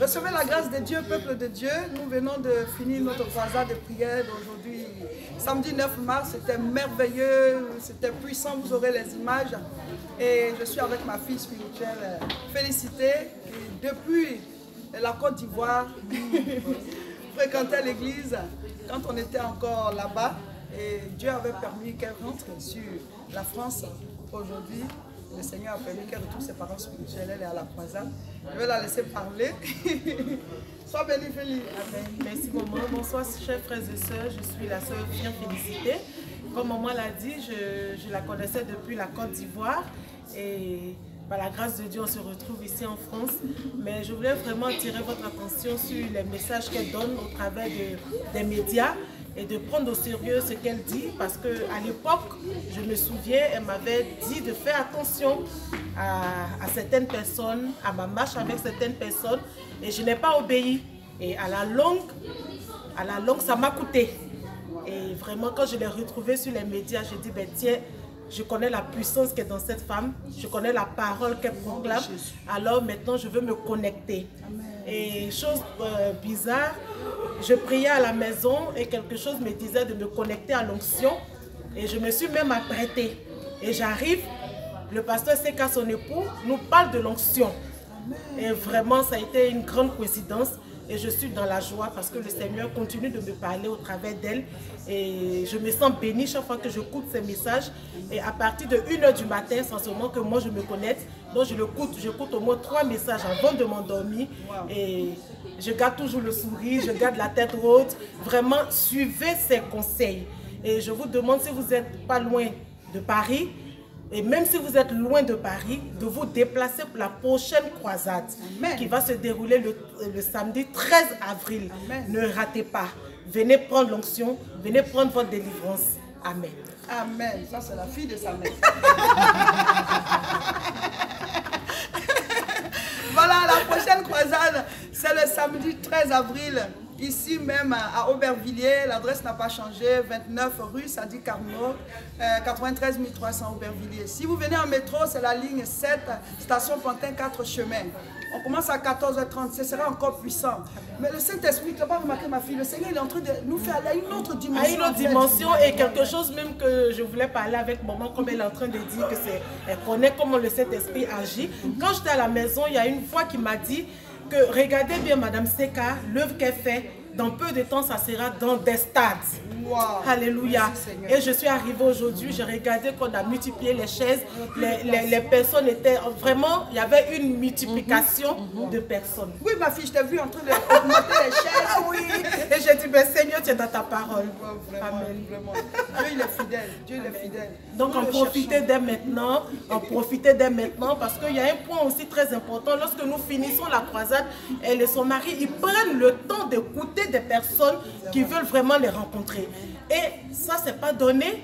Recevez la grâce de Dieu, peuple de Dieu. Nous venons de finir notre croisade de prière d'aujourd'hui. Samedi 9 mars, c'était merveilleux, c'était puissant, vous aurez les images. Et je suis avec ma fille spirituelle, Félicité, qui depuis la Côte d'Ivoire fréquentait l'église quand on était encore là-bas. Et Dieu avait permis qu'elle rentre sur la France. Aujourd'hui, le Seigneur a permis qu'elle retrouve ses parents spirituels. Elle est à la croisade. Je vais la laisser parler. Sois bénie, Félie. Amen. Merci, maman. Bonsoir, chers frères et sœurs. Je suis la sœur bien Félicité. Comme maman l'a dit, je la connaissais depuis la Côte d'Ivoire. Et par la grâce de Dieu, on se retrouve ici en France. Mais je voulais vraiment attirer votre attention sur les messages qu'elle donne au travers des médias et de prendre au sérieux ce qu'elle dit, parce qu'à l'époque, je me souviens, elle m'avait dit de faire attention à certaines personnes, à ma marche avec certaines personnes, et je n'ai pas obéi. Et à la longue, ça m'a coûté. Et vraiment, quand je l'ai retrouvée sur les médias, j'ai dit, ben tiens, je connais la puissance qui est dans cette femme, je connais la parole qu'elle proclame, alors maintenant je veux me connecter. Et chose bizarre, je priais à la maison et quelque chose me disait de me connecter à l'onction et je me suis même apprêtée. Et j'arrive, le pasteur Seka, son époux, nous parle de l'onction. Et vraiment, ça a été une grande coïncidence. Et je suis dans la joie parce que le Seigneur continue de me parler au travers d'elle. Et je me sens bénie chaque fois que je écoute ces messages. Et à partir de 1 h du matin, c'est en ce moment que moi je me connecte. Donc j'écoute au moins 3 messages avant de m'endormir. Et je garde toujours le sourire, je garde la tête haute. Vraiment, suivez ces conseils. Et je vous demande, si vous n'êtes pas loin de Paris, et même si vous êtes loin de Paris, de vous déplacer pour la prochaine croisade. Amen. Qui va se dérouler le samedi 13 avril. Amen. Ne ratez pas. Venez prendre l'onction, venez prendre votre délivrance. Amen. Amen. Ça, c'est la fille de sa mère. Voilà, la prochaine croisade, c'est le samedi 13 avril. Ici même à Aubervilliers, l'adresse n'a pas changé, 29 rue Sadi Carnot, 93 300 Aubervilliers. Si vous venez en métro, c'est la ligne 7, station Pantin 4 chemin. On commence à 14h30, ce sera encore puissant. Mais le Saint-Esprit, tu n'as pas remarqué ma fille, le Seigneur il est en train de nous faire aller à une autre dimension. À une autre dimension et quelque chose même que je voulais parler avec maman, comme elle est en train de dire que elle connaît comment le Saint-Esprit agit. Quand j'étais à la maison, il y a une voix qui m'a dit que regardez bien Madame Seka, l'œuvre qu'elle fait, dans peu de temps, ça sera dans des stades. Wow. Alléluia. Merci, et je suis arrivée aujourd'hui, j'ai regardé qu'on a multiplié les chaises, les personnes étaient vraiment, il y avait une multiplication de personnes. Oui, ma fille, je t'ai vu en train d'augmenter les chaises. Oui. Et j'ai dit, ben, Seigneur, tu es dans ta parole. Vraiment, amen. Vraiment. Dieu, il est fidèle. Dieu, il est fidèle. Donc, en profitez dès maintenant, parce qu'il y a un point aussi très important. Lorsque nous finissons la croisade, elle et son mari, ils prennent le temps d'écouter des personnes qui veulent vraiment les rencontrer. Et ça, c'est pas donné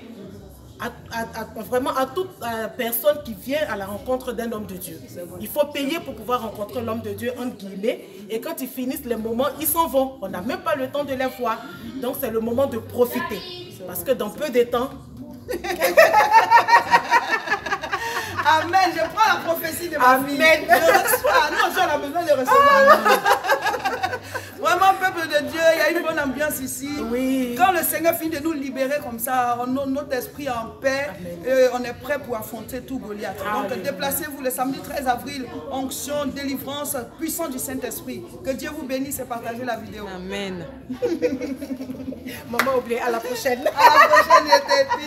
vraiment à toute personne qui vient à la rencontre d'un homme de Dieu. Il faut payer pour pouvoir rencontrer l'homme de Dieu, entre guillemets. Et quand ils finissent les moments, ils s'en vont. On n'a même pas le temps de les voir. Donc, c'est le moment de profiter. Parce que dans peu de temps... Amen. Je prends la prophétie de ma fille. Amen. Je reçois. Non, j'en ai besoin de recevoir. Vraiment, peuple de Dieu, il y a une bonne ambiance ici. Oui. Quand le Seigneur finit de nous libérer comme ça, notre esprit est en paix, on est prêt pour affronter tout Goliath. Donc déplacez-vous le samedi 13 avril, onction, délivrance, puissance du Saint-Esprit. Que Dieu vous bénisse et partagez la vidéo. Amen. Maman, oubliez, à la prochaine. À la prochaine,